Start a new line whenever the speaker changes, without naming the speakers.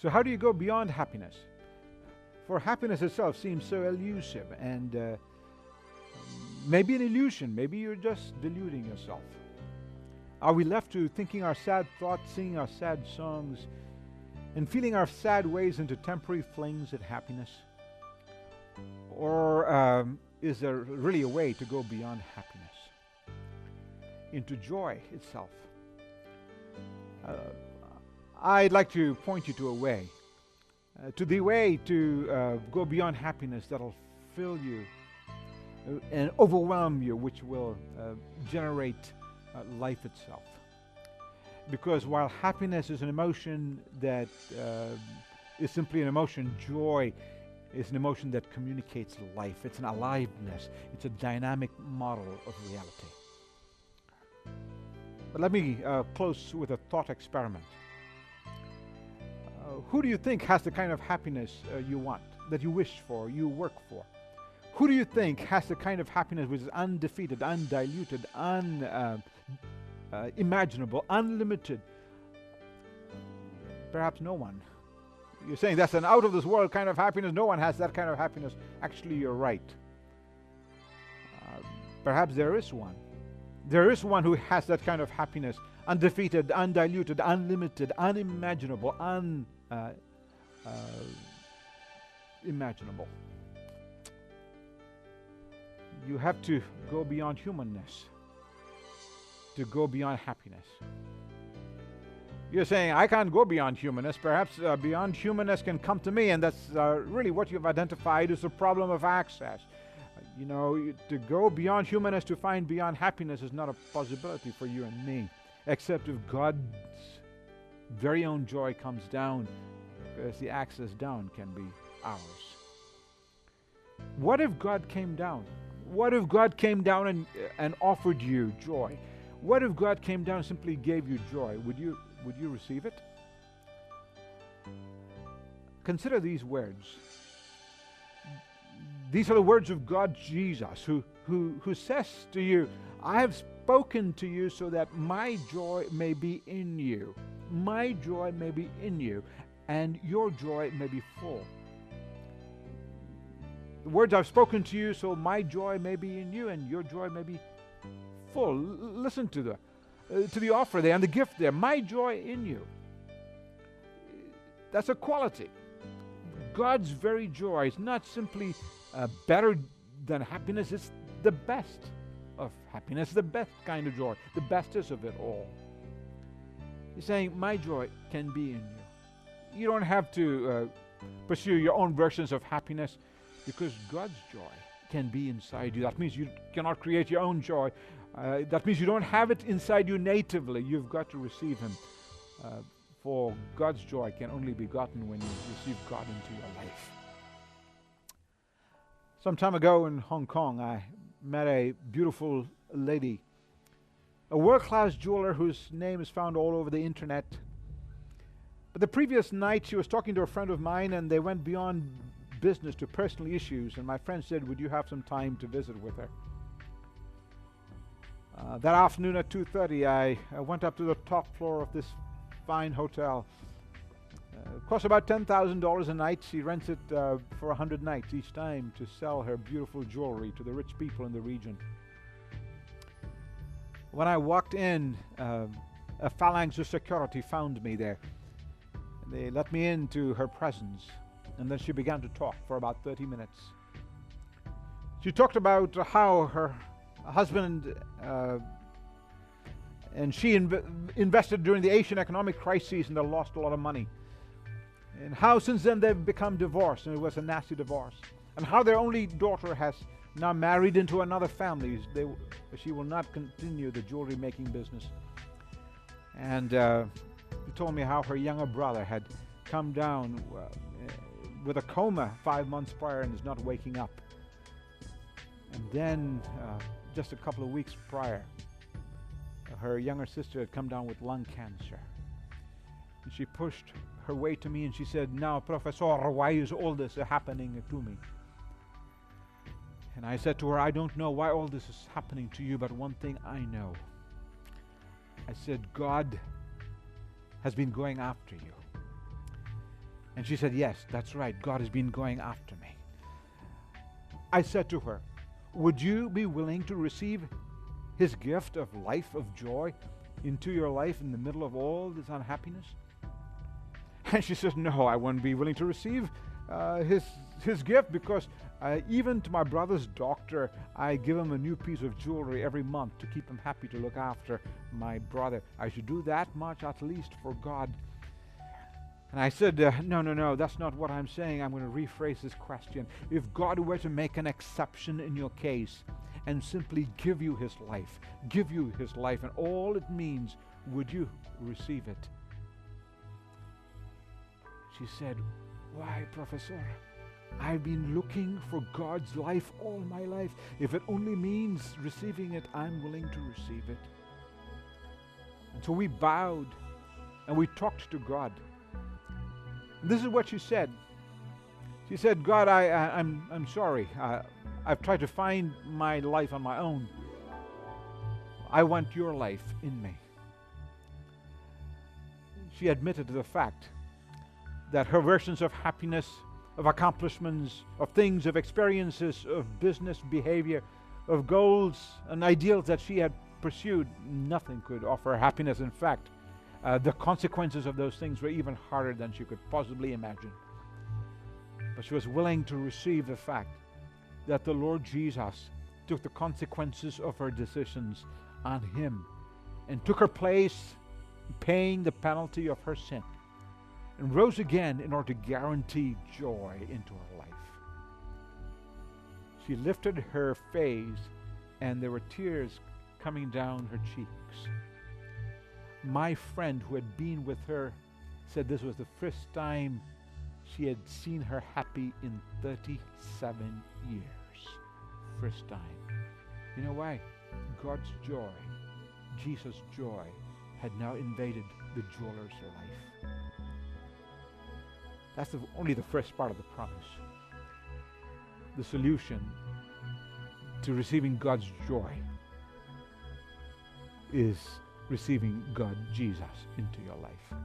So how do you go beyond happiness? For happiness itself seems so elusive and maybe an illusion. Maybe you're just deluding yourself. Are we left to thinking our sad thoughts, singing our sad songs, and feeling our sad ways into temporary flings at happiness? Or is there really a way to go beyond happiness, into joy itself? I'd like to point you to a way, to the way to go beyond happiness that'll fill you and overwhelm you, which will generate life itself. Because while happiness is an emotion that is simply an emotion, joy is an emotion that communicates life. It's an aliveness. It's a dynamic model of reality. But let me close with a thought experiment. Who do you think has the kind of happiness you want, that you wish for, you work for? Who do you think has the kind of happiness which is undefeated, undiluted, unimaginable, unlimited? Perhaps no one. You're saying that's an out-of-this-world kind of happiness. No one has that kind of happiness. Actually, you're right. Perhaps there is one. There is one who has that kind of happiness. Undefeated, undiluted, unlimited, unimaginable, imaginable. You have to go beyond humanness to go beyond happiness. You're saying, I can't go beyond humanness. Perhaps beyond humanness can come to me, and that's really what you've identified as a problem of access. To go beyond humanness to find beyond happiness is not a possibility for you and me, except if God's very own joy comes down, because the access down can be ours. What if God came down? What if God came down and offered you joy? What if God came down and simply gave you joy? Would you receive it? Consider these words. These are the words of God Jesus, who says to you, I have spoken to you so that my joy may be in you. My joy may be in you, and your joy may be full. The words I've spoken to you, so my joy may be in you, and your joy may be full. Listen to the offer there and the gift there. My joy in you. That's a quality. God's very joy is not simply better than happiness. It's the best of happiness, the best kind of joy, the bestest of it all. He's saying, my joy can be in you. You don't have to pursue your own versions of happiness, because God's joy can be inside you. That means you cannot create your own joy. That means you don't have it inside you natively. You've got to receive Him. For God's joy can only be gotten when you receive God into your life. Some time ago in Hong Kong, I met a beautiful lady, a world-class jeweler whose name is found all over the internet. But the previous night, she was talking to a friend of mine, and they went beyond business to personal issues, and my friend said, would you have some time to visit with her? That afternoon at 2:30, I went up to the top floor of this fine hotel. It costs about $10,000 a night. She rents it for 100 nights each time to sell her beautiful jewelry to the rich people in the region. When I walked in, a phalanx of security found me there. They let me into her presence, and then she began to talk for about 30 minutes. She talked about how her husband and she invested during the Asian economic crisis, and they lost a lot of money. And how since then they've become divorced, and it was a nasty divorce. And how their only daughter has now married into another family. She will not continue the jewelry making business. And she told me how her younger brother had come down with a coma 5 months prior and is not waking up. And then just a couple of weeks prior, her younger sister had come down with lung cancer. And she pushed her way to me and she said, now, Professor, why is all this happening to me? And I said to her, I don't know why all this is happening to you, but one thing I know. I said, God has been going after you. And she said, yes, that's right. God has been going after me. I said to her, would you be willing to receive his gift of life, of joy, into your life in the middle of all this unhappiness? And she says, no, I wouldn't be willing to receive his gift, because even to my brother's doctor, I give him a new piece of jewelry every month to keep him happy, to look after my brother. I should do that much at least for God. And I said, no, that's not what I'm saying. I'm going to rephrase this question. If God were to make an exception in your case and simply give you his life, and all it means, would you receive it? She said, why, Professor? I've been looking for God's life all my life. If it only means receiving it, I'm willing to receive it. And so we bowed and we talked to God. This is what she said. She said, God, I'm sorry. I've tried to find my life on my own. I want your life in me. She admitted to the fact that her versions of happiness, of accomplishments, of things, of experiences, of business behavior, of goals and ideals that she had pursued, nothing could offer happiness. In fact, the consequences of those things were even harder than she could possibly imagine. But she was willing to receive the fact that the Lord Jesus took the consequences of her decisions on him and took her place, paying the penalty of her sin, and rose again in order to guarantee joy into her life. She lifted her face, and there were tears coming down her cheeks. My friend who had been with her said this was the first time she had seen her happy in 37 years. First time. You know why? God's joy, Jesus' joy, had now invaded the jeweler's life. That's only the first part of the promise. The solution to receiving God's joy is receiving God, Jesus, into your life.